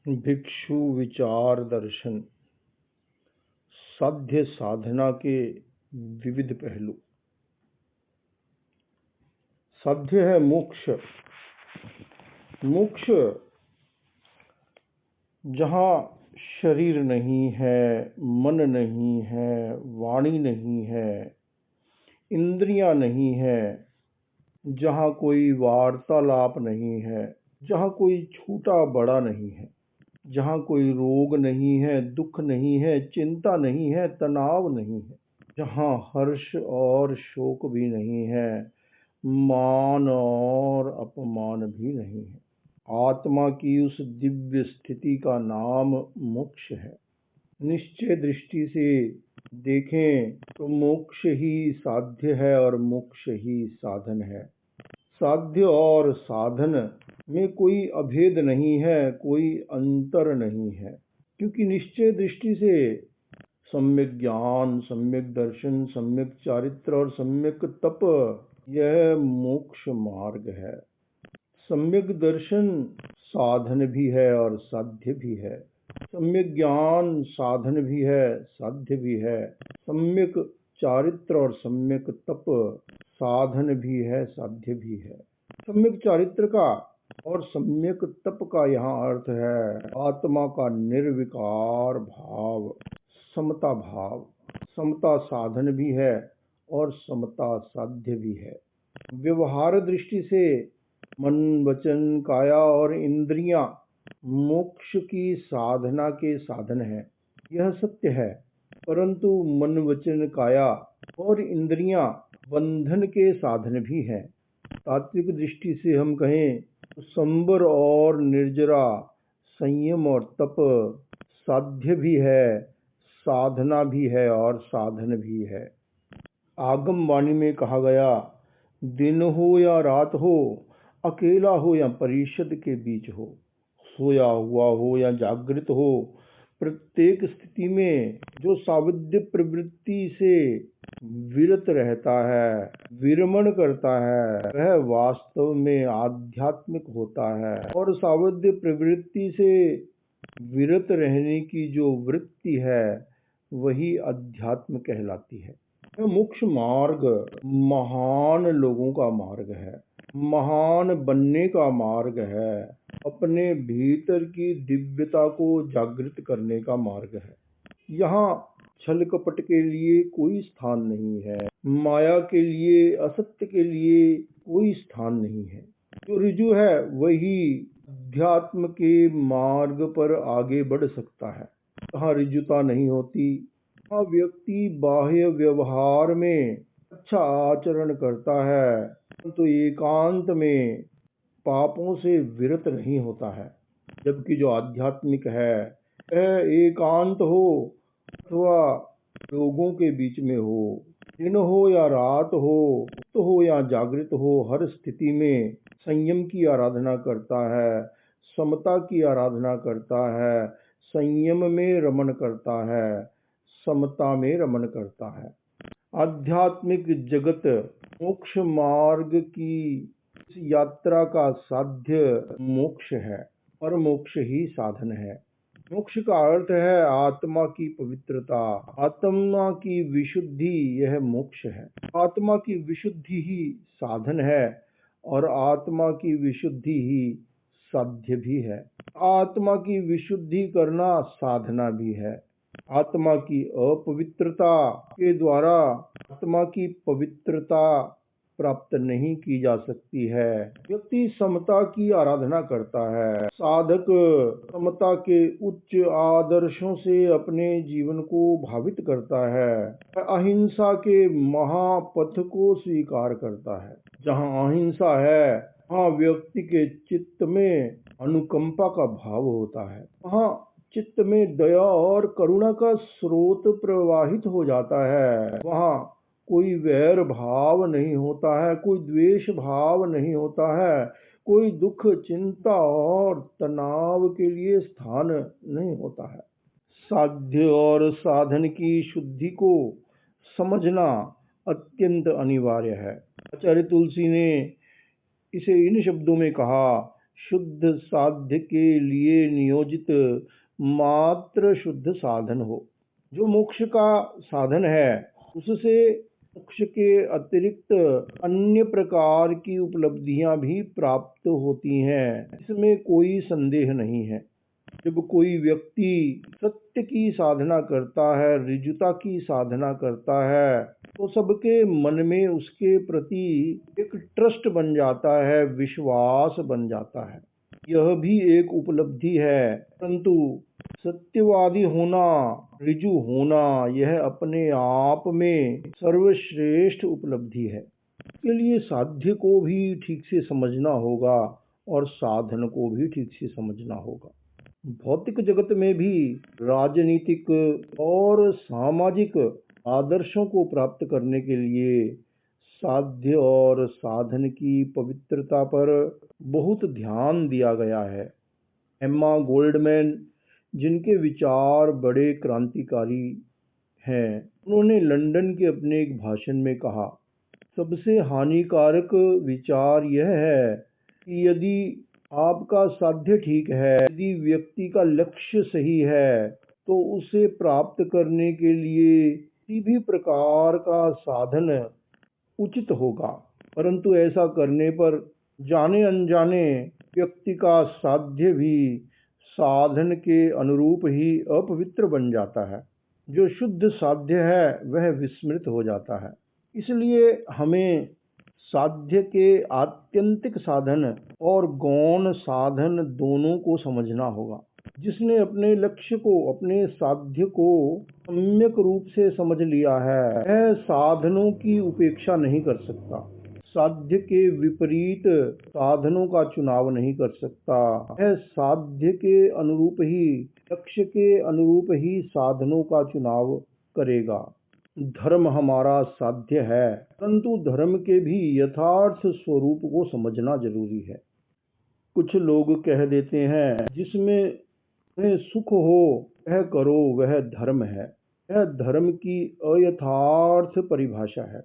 भिक्षु विचार दर्शन साध्य साधना के विविध पहलू। साध्य है मोक्ष। मोक्ष जहाँ शरीर नहीं है, मन नहीं है, वाणी नहीं है, इंद्रियां नहीं है, जहाँ कोई वार्तालाप नहीं है, जहाँ कोई छोटा बड़ा नहीं है, जहाँ कोई रोग नहीं है, दुख नहीं है, चिंता नहीं है, तनाव नहीं है, जहाँ हर्ष और शोक भी नहीं है, मान और अपमान भी नहीं है। आत्मा की उस दिव्य स्थिति का नाम मोक्ष है। निश्चय दृष्टि से देखें तो मोक्ष ही साध्य है और मोक्ष ही साधन है। साध्य और साधन में कोई अभेद नहीं है, कोई अंतर नहीं है, क्योंकि निश्चय दृष्टि से सम्यक ज्ञान, सम्यक दर्शन, सम्यक चारित्र और सम्यक तप यह मोक्ष मार्ग है। सम्यक दर्शन साधन भी है और साध्य भी है। सम्यक ज्ञान साधन भी है, साध्य भी है। सम्यक चारित्र और सम्यक तप साधन भी है, साध्य भी है। सम्यक चारित्र का और सम्यक तप का यहाँ अर्थ है आत्मा का निर्विकार भाव, समता भाव। समता साधन भी है और समता साध्य भी है। व्यवहार दृष्टि से मन, वचन, काया और इंद्रियां मोक्ष की साधना के साधन है, यह सत्य है। परंतु मन, वचन, काया और इंद्रियां बंधन के साधन भी हैं। तात्विक दृष्टि से हम कहें तो संबर और निर्जरा, संयम और तप साध्य भी है, साधना भी है और साधन भी है। आगम वाणी में कहा गया, दिन हो या रात हो, अकेला हो या परिषद के बीच हो, सोया हुआ हो या जागृत हो, प्रत्येक स्थिति में जो साविध्य प्रवृत्ति से विरत रहता है, विरमण करता है, वह वास्तव में आध्यात्मिक होता है। और साविध्य प्रवृत्ति से विरत रहने की जो वृत्ति है वही अध्यात्म कहलाती है। मोक्ष मार्ग महान लोगों का मार्ग है, महान बनने का मार्ग है, अपने भीतर की दिव्यता को जागृत करने का मार्ग है। यहाँ छल कपट के लिए कोई स्थान नहीं है, माया के लिए, असत्य के लिए कोई स्थान नहीं है। जो ऋजु है वही अध्यात्म के मार्ग पर आगे बढ़ सकता है। जहाँ ऋजुता नहीं होती, वहाँ व्यक्ति बाह्य व्यवहार में अच्छा आचरण करता है, परंतु एकांत में पापों से विरत नहीं होता है। जबकि जो आध्यात्मिक है वह एकांत हो अथवा लोगों के बीच में हो, दिन हो या रात हो, सुप्त हो या जागृत हो, हर स्थिति में संयम की आराधना करता है, समता की आराधना करता है, संयम में रमण करता है, समता में रमण करता है। आध्यात्मिक जगत मोक्ष मार्ग की इस यात्रा का साध्य मोक्ष है और मोक्ष ही साधन है। मोक्ष का अर्थ है आत्मा की पवित्रता, आत्मा की विशुद्धि, यह मोक्ष है। आत्मा की विशुद्धि ही साधन है और आत्मा की विशुद्धि ही साध्य भी है। आत्मा की विशुद्धि करना साधना भी है। आत्मा की अपवित्रता के द्वारा आत्मा की पवित्रता प्राप्त नहीं की जा सकती है। व्यक्ति समता की आराधना करता है। साधक समता के उच्च आदर्शों से अपने जीवन को भावित करता है। अहिंसा के महापथ को स्वीकार करता है। जहाँ अहिंसा है वहाँ व्यक्ति के चित्त में अनुकंपा का भाव होता है। वहाँ चित्त में दया और करुणा का स्रोत प्रवाहित हो जाता है। वहाँ कोई वैर भाव नहीं होता है, कोई द्वेष भाव नहीं होता है, कोई दुख, चिंता और तनाव के लिए स्थान नहीं होता है। साध्य और साधन की शुद्धि को समझना अत्यंत अनिवार्य है। आचार्य तुलसी ने इसे इन शब्दों में कहा शुद्ध साध्य के लिए नियोजित मात्र शुद्ध साधन हो। जो मोक्ष का साधन है उससे मोक्ष के अतिरिक्त अन्य प्रकार की उपलब्धियां भी प्राप्त होती हैं, इसमें कोई संदेह नहीं है। जब कोई व्यक्ति सत्य की साधना करता है, ऋजुता की साधना करता है, तो सबके मन में उसके प्रति एक ट्रस्ट बन जाता है, विश्वास बन जाता है। यह भी एक उपलब्धि है, परंतु सत्यवादी होना, ऋजु होना, यह अपने आप में सर्वश्रेष्ठ उपलब्धि है। इसके लिए साध्य को भी ठीक से समझना होगा और साधन को भी ठीक से समझना होगा। भौतिक जगत में भी राजनीतिक और सामाजिक आदर्शों को प्राप्त करने के लिए साध्य और साधन की पवित्रता पर बहुत ध्यान दिया गया है। एम्मा गोल्डमैन, जिनके विचार बड़े क्रांतिकारी हैं, उन्होंने लंदन के अपने एक भाषण में कहा, सबसे हानिकारक विचार यह है कि यदि आपका साध्य ठीक है, यदि व्यक्ति का लक्ष्य सही है, तो उसे प्राप्त करने के लिए किसी भी प्रकार का साधन उचित होगा, परंतु ऐसा करने पर जाने अनजाने व्यक्ति का साध्य भी साधन के अनुरूप ही अपवित्र बन जाता है। जो शुद्ध साध्य है वह विस्मृत हो जाता है। इसलिए हमें साध्य के आत्यंतिक साधन और गौण साधन दोनों को समझना होगा। जिसने अपने लक्ष्य को, अपने साध्य को सम्यक रूप से समझ लिया है, वह साधनों की उपेक्षा नहीं कर सकता, साध्य के विपरीत साधनों का चुनाव नहीं कर सकता। वह साध्य के अनुरूप ही, लक्ष्य के अनुरूप ही साधनों का चुनाव करेगा। धर्म हमारा साध्य है, परंतु धर्म के भी यथार्थ स्वरूप को समझना जरूरी है। कुछ लोग कह देते हैं, जिसमें सुख हो वह करो, वह धर्म है। यह धर्म की अयथार्थ परिभाषा है।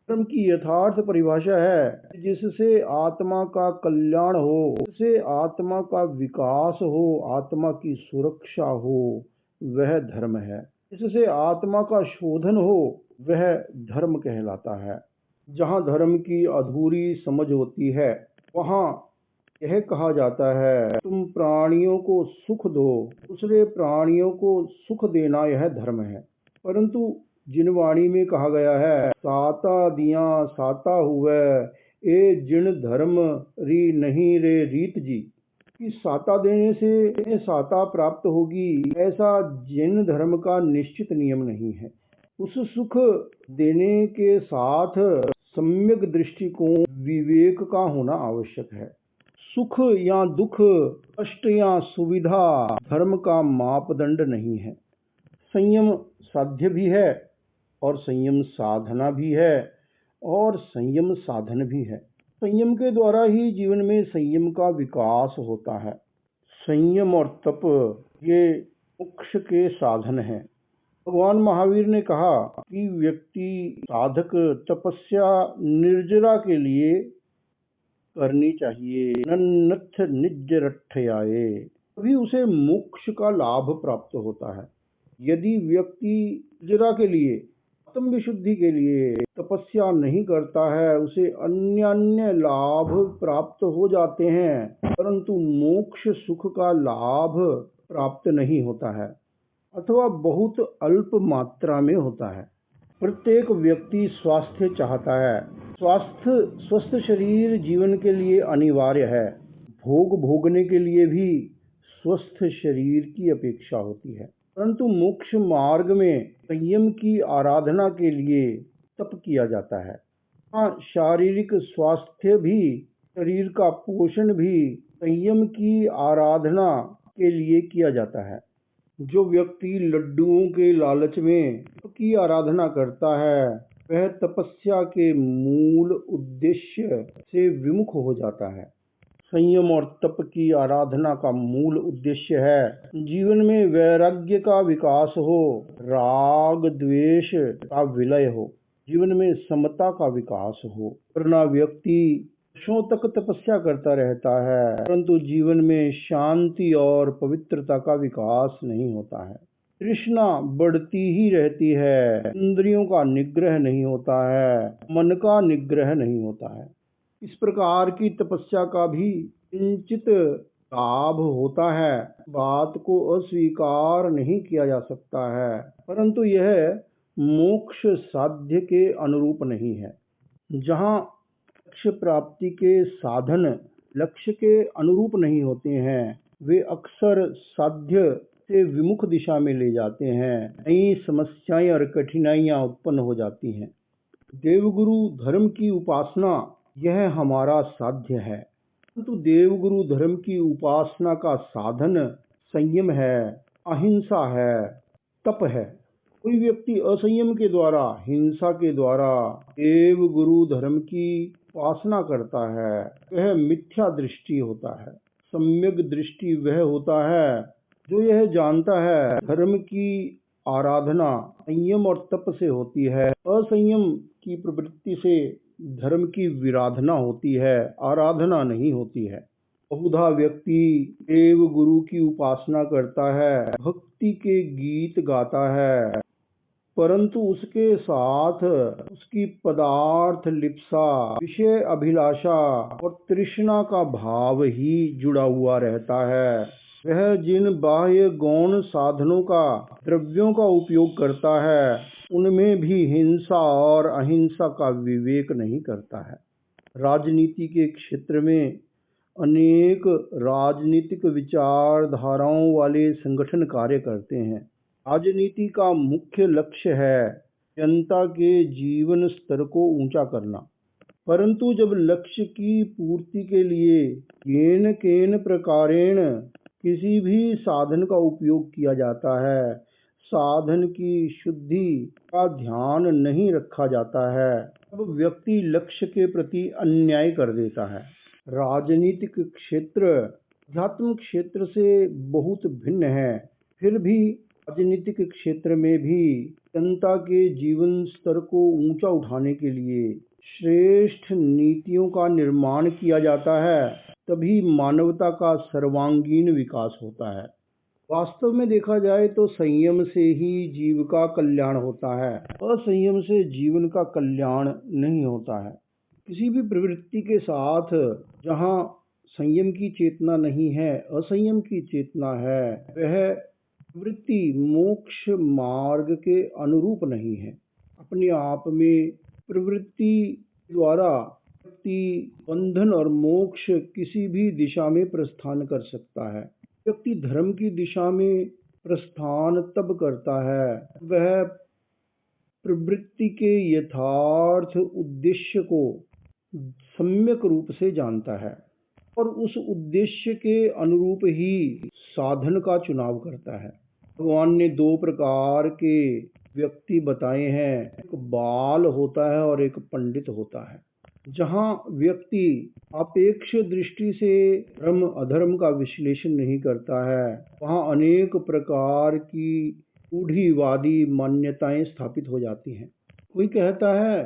धर्म की यथार्थ परिभाषा है जिससे आत्मा का कल्याण हो, जिससे आत्मा का विकास हो, आत्मा की सुरक्षा हो, वह धर्म है। जिससे आत्मा का शोधन हो, वह धर्म कहलाता है। जहाँ धर्म की अधूरी समझ होती है, वहाँ यह कहा जाता है, तुम प्राणियों को सुख दो, दूसरे प्राणियों को सुख देना यह धर्म है। परंतु जिन वाणी में कहा गया है, साता दिया साता हुए, ए जिन धर्म री नहीं रे रीत जी, कि साता देने से साता प्राप्त होगी, ऐसा जिन धर्म का निश्चित नियम नहीं है। उस सुख देने के साथ सम्यक दृष्टिकोण, विवेक का होना आवश्यक है। सुख या दुख, कष्ट या सुविधा धर्म का मापदंड नहीं है। संयम साध्य भी है और संयम साधना भी है और संयम साधन भी है। संयम के द्वारा ही जीवन में संयम का विकास होता है। संयम और तप ये मोक्ष के साधन हैं। भगवान महावीर ने कहा कि व्यक्ति साधक तपस्या निर्जरा के लिए करनी चाहिए, नन्नथ निज्जरठयाए, तभी उसे मोक्ष का लाभ प्राप्त होता है। यदि व्यक्ति निर्जरा के लिए, आत्म विशुद्धि के लिए तपस्या नहीं करता है, उसे अन्य लाभ प्राप्त हो जाते हैं, परंतु मोक्ष सुख का लाभ प्राप्त नहीं होता है, अथवा बहुत अल्प मात्रा में होता है। प्रत्येक व्यक्ति स्वास्थ्य चाहता है। स्वस्थ शरीर जीवन के लिए अनिवार्य है। भोग भोगने के लिए भी स्वस्थ शरीर की अपेक्षा होती है। परंतु मोक्ष मार्ग में संयम की आराधना के लिए तप किया जाता है। हाँ, शारीरिक स्वास्थ्य भी, शरीर का पोषण भी संयम की आराधना के लिए किया जाता है। जो व्यक्ति लड्डुओं के लालच में तप की आराधना करता है, वह तपस्या के मूल उद्देश्य से विमुख हो जाता है। संयम और तप की आराधना का मूल उद्देश्य है जीवन में वैराग्य का विकास हो, राग द्वेष का विलय हो, जीवन में समता का विकास हो, वरना व्यक्ति वर्षों तक तपस्या करता रहता है, परंतु जीवन में शांति और पवित्रता का विकास नहीं होता है। तृष्णा बढ़ती ही रहती है, इंद्रियों का निग्रह नहीं होता है, मन का निग्रह नहीं होता है। इस प्रकार की तपस्या का भी किंचित लाभ होता है, बात को अस्वीकार नहीं किया जा सकता है, परंतु यह मोक्ष साध्य के अनुरूप नहीं है। जहाँ लक्ष्य प्राप्ति के साधन लक्ष्य के अनुरूप नहीं होते हैं, वे अक्सर साध्य से विमुख दिशा में ले जाते हैं, नई समस्याएं और कठिनाइयां उत्पन्न हो जाती हैं। देवगुरु धर्म की उपासना यह हमारा साध्य है, परंतु देवगुरु धर्म की उपासना का साधन संयम है, अहिंसा है, तप है। कोई व्यक्ति असंयम के द्वारा, हिंसा के द्वारा देव गुरु धर्म की उपासना करता है, वह मिथ्या दृष्टि होता है। सम्यक दृष्टि वह होता है जो यह जानता है धर्म की आराधना संयम और तप से होती है, असंयम की प्रवृत्ति से धर्म की विराधना होती है, आराधना नहीं होती है। बहुधा व्यक्ति देव गुरु की उपासना करता है, भक्ति के गीत गाता है, परंतु उसके साथ उसकी पदार्थ लिप्सा, विषय अभिलाषा और तृष्णा का भाव ही जुड़ा हुआ रहता है। वह जिन बाह्य गौण साधनों का, द्रव्यों का उपयोग करता है, उनमें भी हिंसा और अहिंसा का विवेक नहीं करता है। राजनीति के क्षेत्र में अनेक राजनीतिक विचारधाराओं वाले संगठन कार्य करते हैं। राजनीति का मुख्य लक्ष्य है जनता के जीवन स्तर को ऊंचा करना, परंतु जब लक्ष्य की पूर्ति के लिए केन केन प्रकारेण किसी भी साधन का उपयोग किया जाता है, साधन की शुद्धि का ध्यान नहीं रखा जाता है, तब व्यक्ति लक्ष्य के प्रति अन्याय कर देता है। राजनीतिक क्षेत्र आध्यात्मिक क्षेत्र से बहुत भिन्न है, फिर भी राजनीतिक क्षेत्र में भी जनता के जीवन स्तर को ऊंचा उठाने के लिए श्रेष्ठ नीतियों का निर्माण किया जाता है, तभी मानवता का सर्वांगीण विकास होता है। वास्तव में देखा जाए तो संयम से ही जीव का कल्याण होता है, असंयम से जीवन का कल्याण नहीं होता है। किसी भी प्रवृत्ति के साथ जहाँ संयम की चेतना नहीं है, असंयम की चेतना है, वह वृत्ति मोक्ष मार्ग के अनुरूप नहीं है। अपने आप में प्रवृत्ति द्वारा व्यक्ति बंधन और मोक्ष किसी भी दिशा में प्रस्थान कर सकता है। व्यक्ति धर्म की दिशा में प्रस्थान तब करता है वह प्रवृत्ति के यथार्थ उद्देश्य को सम्यक रूप से जानता है और उस उद्देश्य के अनुरूप ही साधन का चुनाव करता है। भगवान ने दो प्रकार के व्यक्ति बताए हैं, एक बाल होता है और एक पंडित होता है। जहाँ व्यक्ति अपेक्ष दृष्टि से धर्म अधर्म का विश्लेषण नहीं करता है, वहाँ अनेक प्रकार की रूढ़िवादी मान्यताएं स्थापित हो जाती हैं। कोई कहता है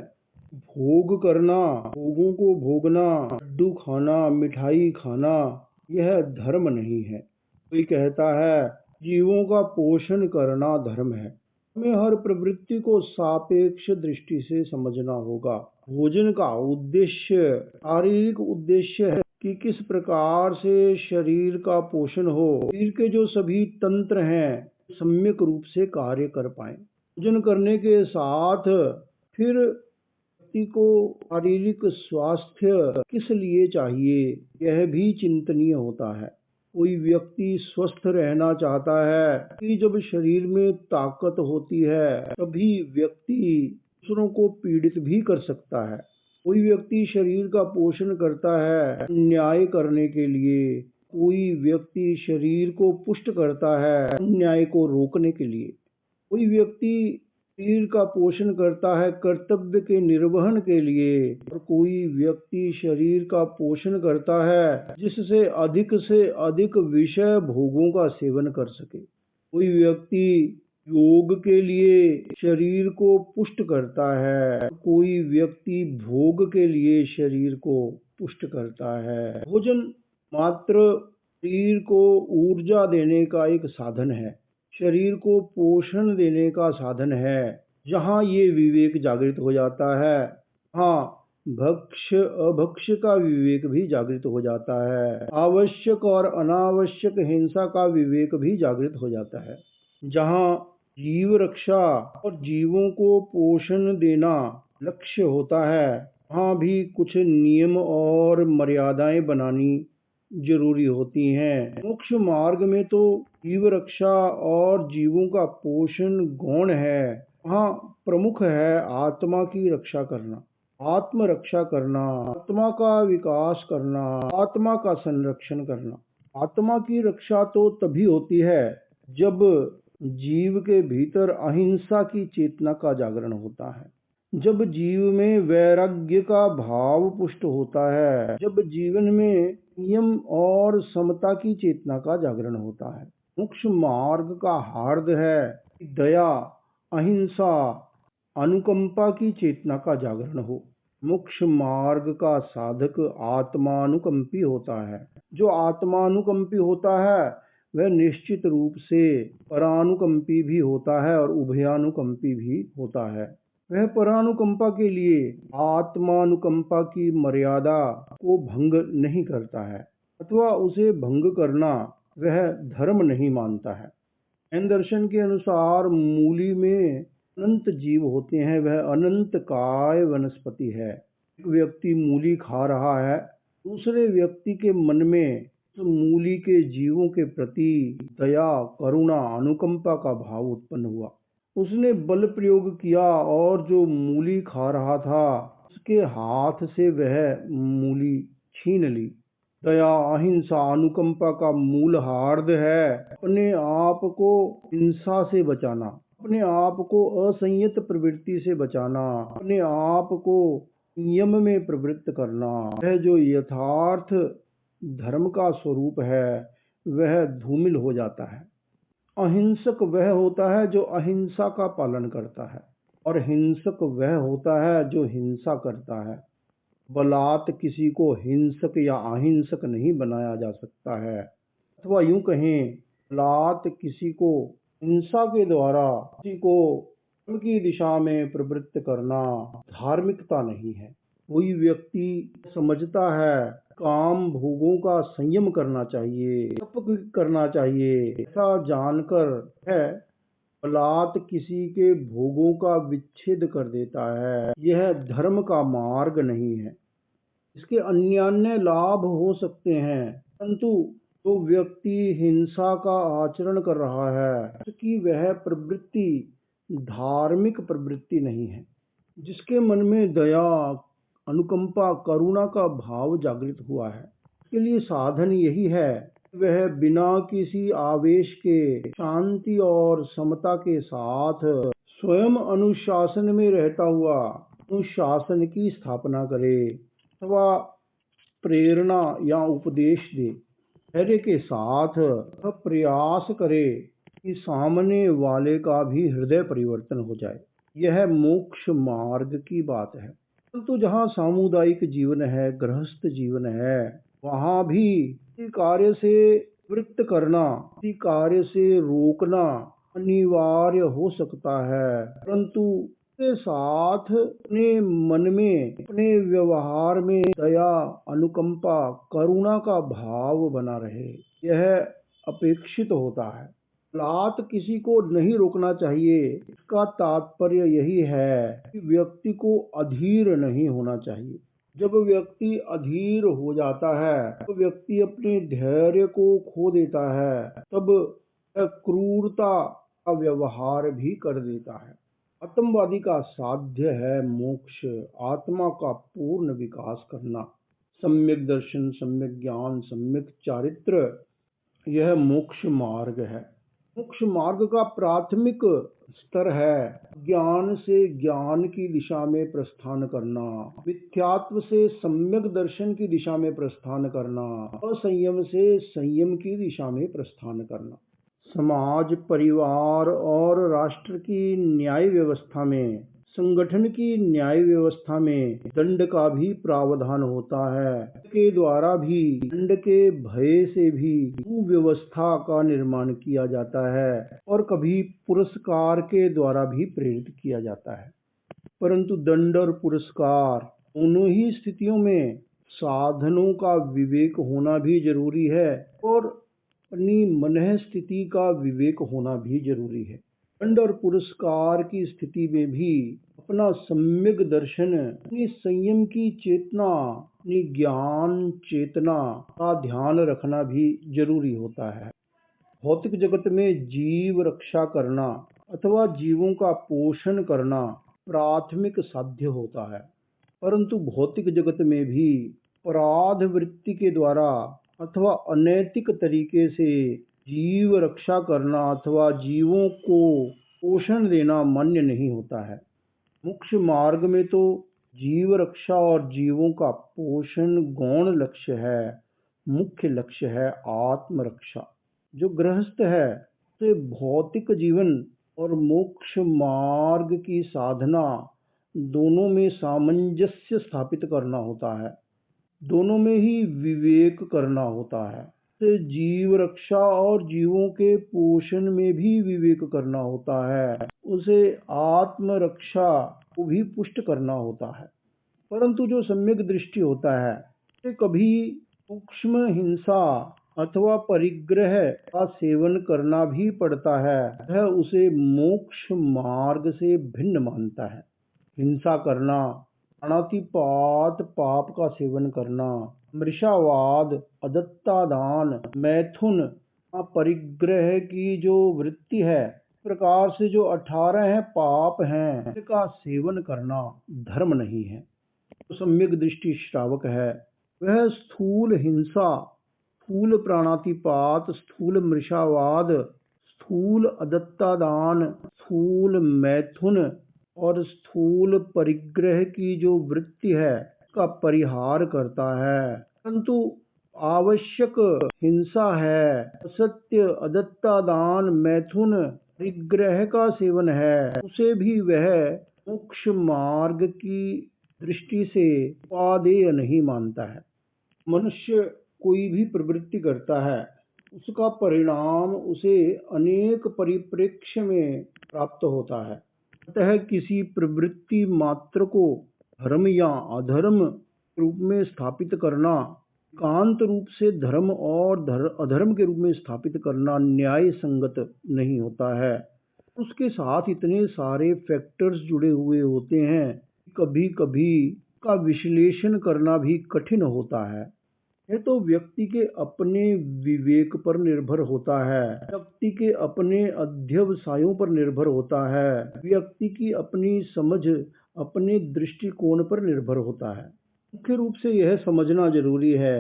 भोग करना, भोगों को भोगना, लड्डू खाना, मिठाई खाना, यह धर्म नहीं है। कोई कहता है जीवों का पोषण करना धर्म है। हमें हर प्रवृत्ति को सापेक्ष दृष्टि से समझना होगा। भोजन का उद्देश्य शारीरिक उद्देश्य है कि किस प्रकार से शरीर का पोषण हो, शरीर के जो सभी तंत्र हैं सम्यक रूप से कार्य कर पाए। भोजन करने के साथ फिर व्यक्ति को शारीरिक स्वास्थ्य किस लिए चाहिए, यह भी चिंतनीय होता है। कोई व्यक्ति स्वस्थ रहना चाहता है कि जब शरीर में ताकत होती है तभी व्यक्ति दूसरों को पीड़ित भी कर सकता है। कोई व्यक्ति शरीर का पोषण करता है न्याय करने के लिए, कोई व्यक्ति शरीर को पुष्ट करता है अन्याय को रोकने के लिए, कोई व्यक्ति शरीर का पोषण करता है कर्तव्य के निर्वहन के लिए और कोई व्यक्ति शरीर का पोषण करता है जिससे से अधिक विषय भोगों का सेवन कर सके। कोई व्यक्ति योग के लिए शरीर को पुष्ट करता है, कोई व्यक्ति भोग के लिए शरीर को पुष्ट करता है। भोजन मात्र शरीर को ऊर्जा देने का एक साधन है, शरीर को पोषण देने का साधन है। जहाँ ये विवेक जागृत हो जाता है, हाँ, भक्ष्य अभक्ष्य का विवेक भी जागृत हो जाता है, आवश्यक और अनावश्यक हिंसा का विवेक भी जागृत हो जाता है। जहाँ जीव रक्षा और जीवों को पोषण देना लक्ष्य होता है, वहाँ भी कुछ नियम और मर्यादाएं बनानी जरूरी होती हैं। मोक्ष मार्ग में तो जीव रक्षा और जीवों का पोषण गौण है, वहाँ प्रमुख है आत्मा की रक्षा करना, आत्म रक्षा करना, आत्मा का विकास करना, आत्मा का संरक्षण करना। आत्मा की रक्षा तो तभी होती है जब जीव के भीतर अहिंसा की चेतना का जागरण होता है, जब जीव में वैराग्य का भाव पुष्ट होता है, जब जीवन में नियम और समता की चेतना का जागरण होता है। मोक्ष मार्ग का हार्द है कि दया, अहिंसा, अनुकंपा की चेतना का जागरण हो। मोक्ष मार्ग का साधक आत्मानुकंपी होता है। जो आत्मानुकंपी होता है वह निश्चित रूप से परानुकंपी भी होता है और उभयानुकंपी भी होता है। वह परानुकंपा के लिए आत्मानुकंपा की मर्यादा को भंग नहीं करता है, अथवा उसे भंग करना वह धर्म नहीं मानता है। जैन दर्शन के अनुसार मूली में अनंत जीव होते हैं, वह अनंत काय वनस्पति है। एक व्यक्ति मूली खा रहा है, दूसरे व्यक्ति के मन में उस मूली के जीवों के प्रति दया, करुणा, अनुकंपा का भाव उत्पन्न हुआ। उसने बल प्रयोग किया और जो मूली खा रहा था उसके हाथ से वह मूली छीन ली। दया, अहिंसा, अनुकंपा का मूल हार्द है अपने आप को हिंसा से बचाना, अपने आप को असंयत प्रवृत्ति से बचाना, अपने आप को नियम में प्रवृत्त करना। वह जो यथार्थ धर्म का स्वरूप है वह धूमिल हो जाता है। अहिंसक वह होता है जो अहिंसा का पालन करता है, और हिंसक वह होता है जो हिंसा करता है। बलात् किसी को हिंसक या अहिंसक नहीं बनाया जा सकता है, अथवा यूं कहें, बलात् किसी को हिंसा के द्वारा किसी को धर्म की दिशा में प्रवृत्त करना धार्मिकता नहीं है। कोई व्यक्ति समझता है काम भोगों का संयम करना चाहिए, तप करना चाहिए, ऐसा जानकर है बलात् किसी के भोगों का विच्छेद कर देता है, यह धर्म का मार्ग नहीं है। इसके अन्य लाभ हो सकते हैं, परंतु जो व्यक्ति हिंसा का आचरण कर रहा है उसकी वह प्रवृत्ति धार्मिक प्रवृत्ति नहीं है। जिसके मन में दया, अनुकंपा, करुणा का भाव जागृत हुआ है, उसके लिए साधन यही है कि वह बिना किसी आवेश के शांति और समता के साथ स्वयं अनुशासन में रहता हुआ अनुशासन की स्थापना करे, अथवा प्रेरणा या उपदेश दे। धैर्य के साथ वह प्रयास करे कि सामने वाले का भी हृदय परिवर्तन हो जाए। यह मोक्ष मार्ग की बात है। परंतु जहाँ सामुदायिक जीवन है, गृहस्थ जीवन है, वहाँ भी किसी कार्य से वृत्त करना, किसी कार्य से रोकना अनिवार्य हो सकता है, परंतु के साथ अपने मन में, अपने व्यवहार में दया, अनुकंपा, करुणा का भाव बना रहे, यह अपेक्षित होता है। बलात् किसी को नहीं रोकना चाहिए, इसका तात्पर्य यही है कि व्यक्ति को अधीर नहीं होना चाहिए। जब व्यक्ति अधीर हो जाता है तो व्यक्ति अपने धैर्य को खो देता है, तब वह क्रूरता का व्यवहार भी कर देता है। आत्मवादी का साध्य है मोक्ष, आत्मा का पूर्ण विकास करना, सम्यक दर्शन, सम्यक ज्ञान, सम्यक चारित्र, यह मोक्ष मार्ग है। मोक्ष मार्ग का प्राथमिक स्तर है ज्ञान से ज्ञान की दिशा में प्रस्थान करना, मिथ्यात्व से सम्यक दर्शन की दिशा में प्रस्थान करना, असंयम से संयम की दिशा में प्रस्थान करना। समाज, परिवार और राष्ट्र की न्याय व्यवस्था में संगठन की न्याय व्यवस्था में दंड का भी प्रावधान होता है। के द्वारा भी दंड के भय से भी सुव्यवस्था का निर्माण किया जाता है और कभी पुरस्कार के द्वारा भी प्रेरित किया जाता है। परंतु दंड और पुरस्कार दोनों ही स्थितियों में साधनों का विवेक होना भी जरूरी है और अपनी मन स्थिति का विवेक होना भी जरूरी है। दंड और पुरस्कार की स्थिति में भी अपना सम्यक दर्शन, अपनी संयम की चेतना, अपनी ज्ञान चेतना का ध्यान रखना भी जरूरी होता है। भौतिक जगत में जीव रक्षा करना अथवा जीवों का पोषण करना प्राथमिक साध्य होता है, परंतु भौतिक जगत में भी अपराध वृत्ति के द्वारा अथवा अनैतिक तरीके से जीव रक्षा करना अथवा जीवों को पोषण देना मान्य नहीं होता है। मोक्ष मार्ग में तो जीव रक्षा और जीवों का पोषण गौण लक्ष्य है, मुख्य लक्ष्य है आत्म रक्षा। जो गृहस्थ है उसे भौतिक जीवन और मोक्ष मार्ग की साधना दोनों में सामंजस्य स्थापित करना होता है, दोनों में ही विवेक करना होता है। से जीव रक्षा और जीवों के पोषण में भी विवेक करना होता है, उसे आत्म रक्षा को भी पुष्ट करना होता है। परंतु जो सम्यक दृष्टि होता है उसे कभी सूक्ष्म हिंसा अथवा परिग्रह का सेवन करना भी पड़ता है, वह उसे मोक्ष मार्ग से भिन्न मानता है। हिंसा करना, अनातिपात पाप का सेवन करना, मृषावाद, अदत्तादान, मैथुन, परिग्रह की जो वृत्ति है, इस प्रकार से जो 18 पाप हैं, इनका सेवन करना धर्म नहीं है। तो सम्यक दृष्टि श्रावक है वह स्थूल हिंसा, स्थूल प्राणातिपात, स्थूल मृषावाद, स्थूल अदत्तादान, स्थूल मैथुन और स्थूल परिग्रह की जो वृत्ति है उसका परिहार करता है। परंतु आवश्यक हिंसा है, असत्य, अदत्तादान, मैथुन, परिग्रह का सेवन है, उसे भी वह मोक्ष मार्ग की दृष्टि से उपादेय नहीं मानता है। मनुष्य कोई भी प्रवृत्ति करता है उसका परिणाम उसे अनेक परिप्रेक्ष्य में प्राप्त होता है। अतः किसी प्रवृत्ति मात्र को धर्म या अधर्म रूप में स्थापित करना, एकांत रूप से धर्म और अधर्म के रूप में स्थापित करना न्याय संगत नहीं होता है। उसके साथ इतने सारे फैक्टर्स जुड़े हुए होते हैं, कभी कभी का विश्लेषण करना भी कठिन होता है। यह तो व्यक्ति के अपने विवेक पर निर्भर होता है, व्यक्ति के अपने अध्यवसायों पर निर्भर होता है, व्यक्ति की अपनी समझ, अपने दृष्टिकोण पर निर्भर होता है। मुख्य रूप से यह समझना जरूरी है,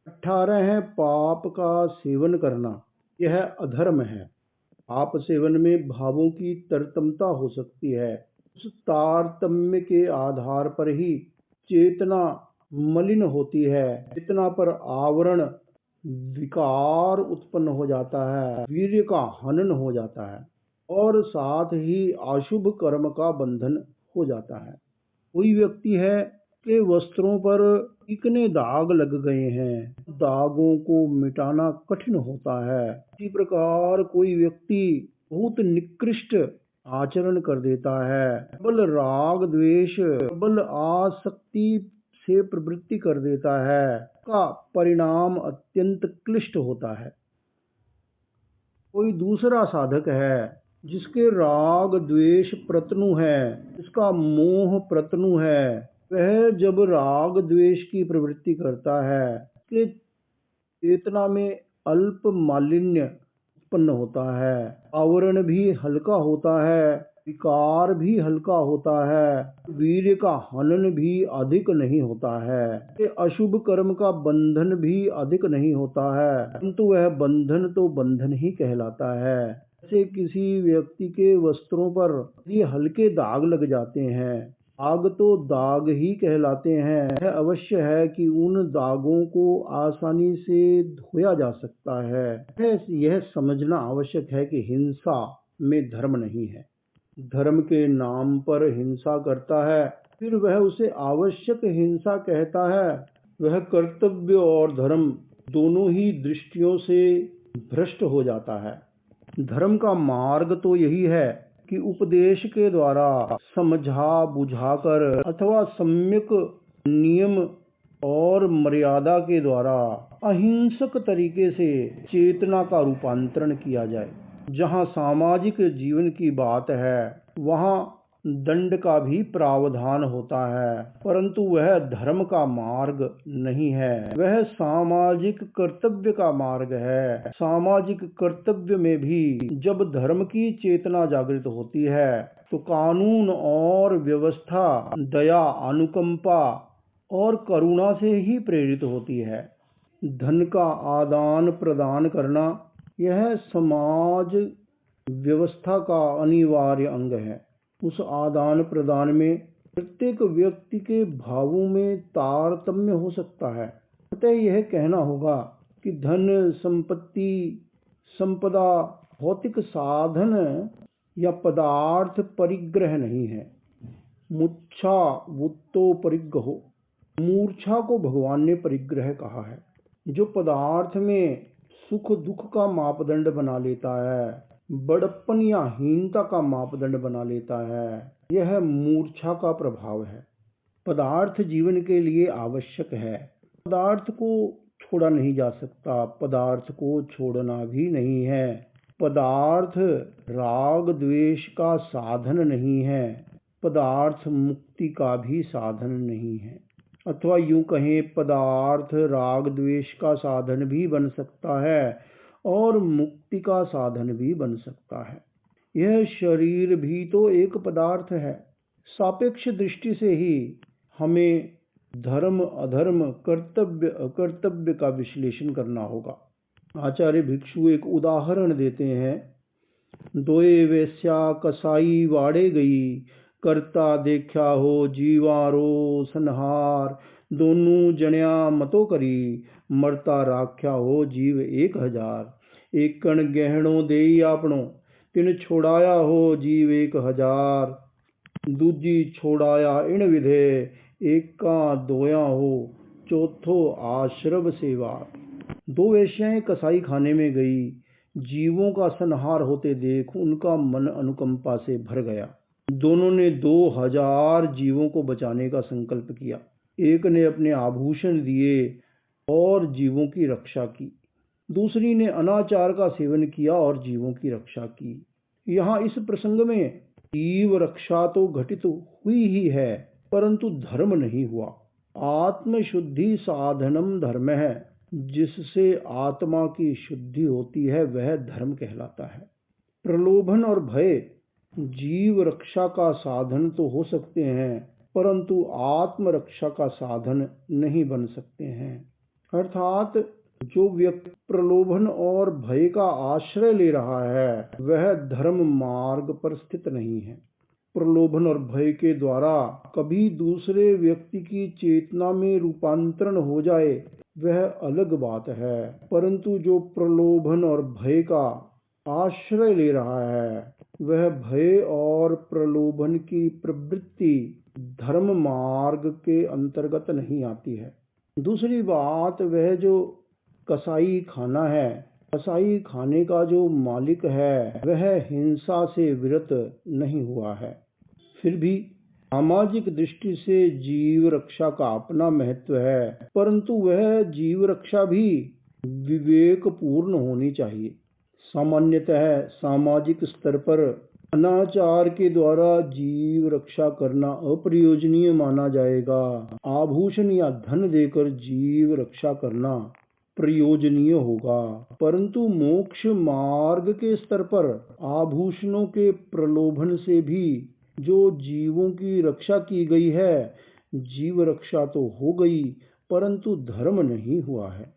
18 पाप का सेवन करना यह अधर्म है। पाप सेवन में भावों की तरतमता हो सकती है, उस तारतम्य के आधार पर ही चेतना मलिन होती है, चेतना पर आवरण, विकार उत्पन्न हो जाता है, वीर्य का हनन हो जाता है और साथ ही अशुभ कर्म का बंधन हो जाता है। कोई व्यक्ति है कि वस्त्रों पर इतने दाग लग गए हैं, दागों को मिटाना कठिन होता है। इसी प्रकार कोई व्यक्ति बहुत निकृष्ट आचरण कर देता है, प्रबल राग द्वेष, प्रबल आसक्ति से प्रवृत्ति कर देता है, का परिणाम अत्यंत क्लिष्ट होता है। कोई दूसरा साधक है जिसके राग द्वेष प्रतनु है, जिसका मोह प्रतनु है, वह जब राग द्वेष की प्रवृत्ति करता है कि चेतना में अल्प मालिन्य उत्पन्न होता है, आवरण भी हल्का होता है, विकार भी हल्का होता है, वीर्य का हनन भी अधिक नहीं होता है, अशुभ कर्म का बंधन भी अधिक नहीं होता है, किंतु वह बंधन तो बंधन ही कहलाता है। जैसे किसी व्यक्ति के वस्त्रों पर ये हल्के दाग लग जाते हैं, दाग तो दाग ही कहलाते हैं। यह अवश्य है कि उन दागों को आसानी से धोया जा सकता है। यह समझना आवश्यक है कि हिंसा में धर्म नहीं है। धर्म के नाम पर हिंसा करता है, फिर वह उसे आवश्यक हिंसा कहता है। वह कर्तव्य और धर्म दोनों ही दृष्टियों से भ्रष्ट हो जाता है। धर्म का मार्ग तो यही है कि उपदेश के द्वारा समझा बुझाकर अथवा सम्यक नियम और मर्यादा के द्वारा अहिंसक तरीके से चेतना का रूपांतरण किया जाए। जहाँ सामाजिक जीवन की बात है वहाँ दंड का भी प्रावधान होता है, परंतु वह धर्म का मार्ग नहीं है, वह सामाजिक कर्तव्य का मार्ग है। सामाजिक कर्तव्य में भी जब धर्म की चेतना जागृत होती है तो कानून और व्यवस्था दया, अनुकंपा और करुणा से ही प्रेरित होती है। धन का आदान प्रदान करना यह समाज व्यवस्था का अनिवार्य अंग है। उस आदान प्रदान में प्रत्येक व्यक्ति के भावों में तारतम्य हो सकता है। अतः यह कहना होगा कि धन, संपत्ति, संपदा भौतिक साधन या पदार्थ परिग्रह नहीं है। मुच्छा वुत्तो परिग्रहो, मूर्छा को भगवान ने परिग्रह कहा है। जो पदार्थ में सुख दुख का मापदंड बना लेता है, बड़प्पन या हीनता का मापदंड बना लेता है, यह मूर्छा का प्रभाव है। पदार्थ जीवन के लिए आवश्यक है, पदार्थ को छोड़ा नहीं जा सकता, पदार्थ को छोड़ना भी नहीं है। पदार्थ राग द्वेष का साधन नहीं है, पदार्थ मुक्ति का भी साधन नहीं है। अथवा यूं कहें, पदार्थ राग द्वेष का साधन भी बन सकता है और मुक्ति का साधन भी बन सकता है। यह शरीर भी तो एक पदार्थ है। सापेक्ष दृष्टि से ही हमें धर्म अधर्म, कर्तव्य अकर्तव्य का विश्लेषण करना होगा। आचार्य भिक्षु एक उदाहरण देते हैं। दोए वेश्या कसाई वाड़े गई, करता देखा हो जीवारो संहार, दोनों जण्या मतो करी, मरता राख्या हो जीव 1000। एक कण गहणो देई आपणो, तिन छोड़ाया हो जीव 1000। दूजी छोड़ाया इन विधे, एका दोया हो, चौथो आश्रव सेवा। दो वेश्याएं कसाई खाने में गई। जीवों का संहार होते देख उनका मन अनुकंपा से भर गया। दोनों ने 2000 जीवों को बचाने का संकल्प किया। एक ने अपने आभूषण दिए और जीवों की रक्षा की, दूसरी ने अनाचार का सेवन किया और जीवों की रक्षा की। यहाँ इस प्रसंग में जीव रक्षा तो घटित हुई ही है, परंतु धर्म नहीं हुआ। आत्मशुद्धि साधनम धर्म है, जिससे आत्मा की शुद्धि होती है वह धर्म कहलाता है। प्रलोभन और भय जीव रक्षा का साधन तो हो सकते हैं, परंतु आत्म रक्षा का साधन नहीं बन सकते हैं। अर्थात जो व्यक्ति प्रलोभन और भय का आश्रय ले रहा है वह धर्म मार्ग पर स्थित नहीं है। प्रलोभन और भय के द्वारा कभी दूसरे व्यक्ति की चेतना में रूपांतरण हो जाए वह अलग बात है, परंतु जो प्रलोभन और भय का आश्रय ले रहा है वह भय और प्रलोभन की प्रवृत्ति धर्म मार्ग के अंतर्गत नहीं आती है। दूसरी बात, वह जो कसाई खाना है, कसाई खाने का जो मालिक है वह हिंसा से विरत नहीं हुआ है। फिर भी सामाजिक दृष्टि से जीव रक्षा का अपना महत्व है, परंतु वह जीव रक्षा भी विवेकपूर्ण होनी चाहिए। सामान्यतः सामाजिक स्तर पर अनाचार के द्वारा जीव रक्षा करना अप्रयोजनीय माना जाएगा। आभूषण या धन देकर जीव रक्षा करना प्रयोजनीय होगा, परंतु मोक्ष मार्ग के स्तर पर आभूषणों के प्रलोभन से भी जो जीवों की रक्षा की गई है, जीव रक्षा तो हो गई परंतु धर्म नहीं हुआ है।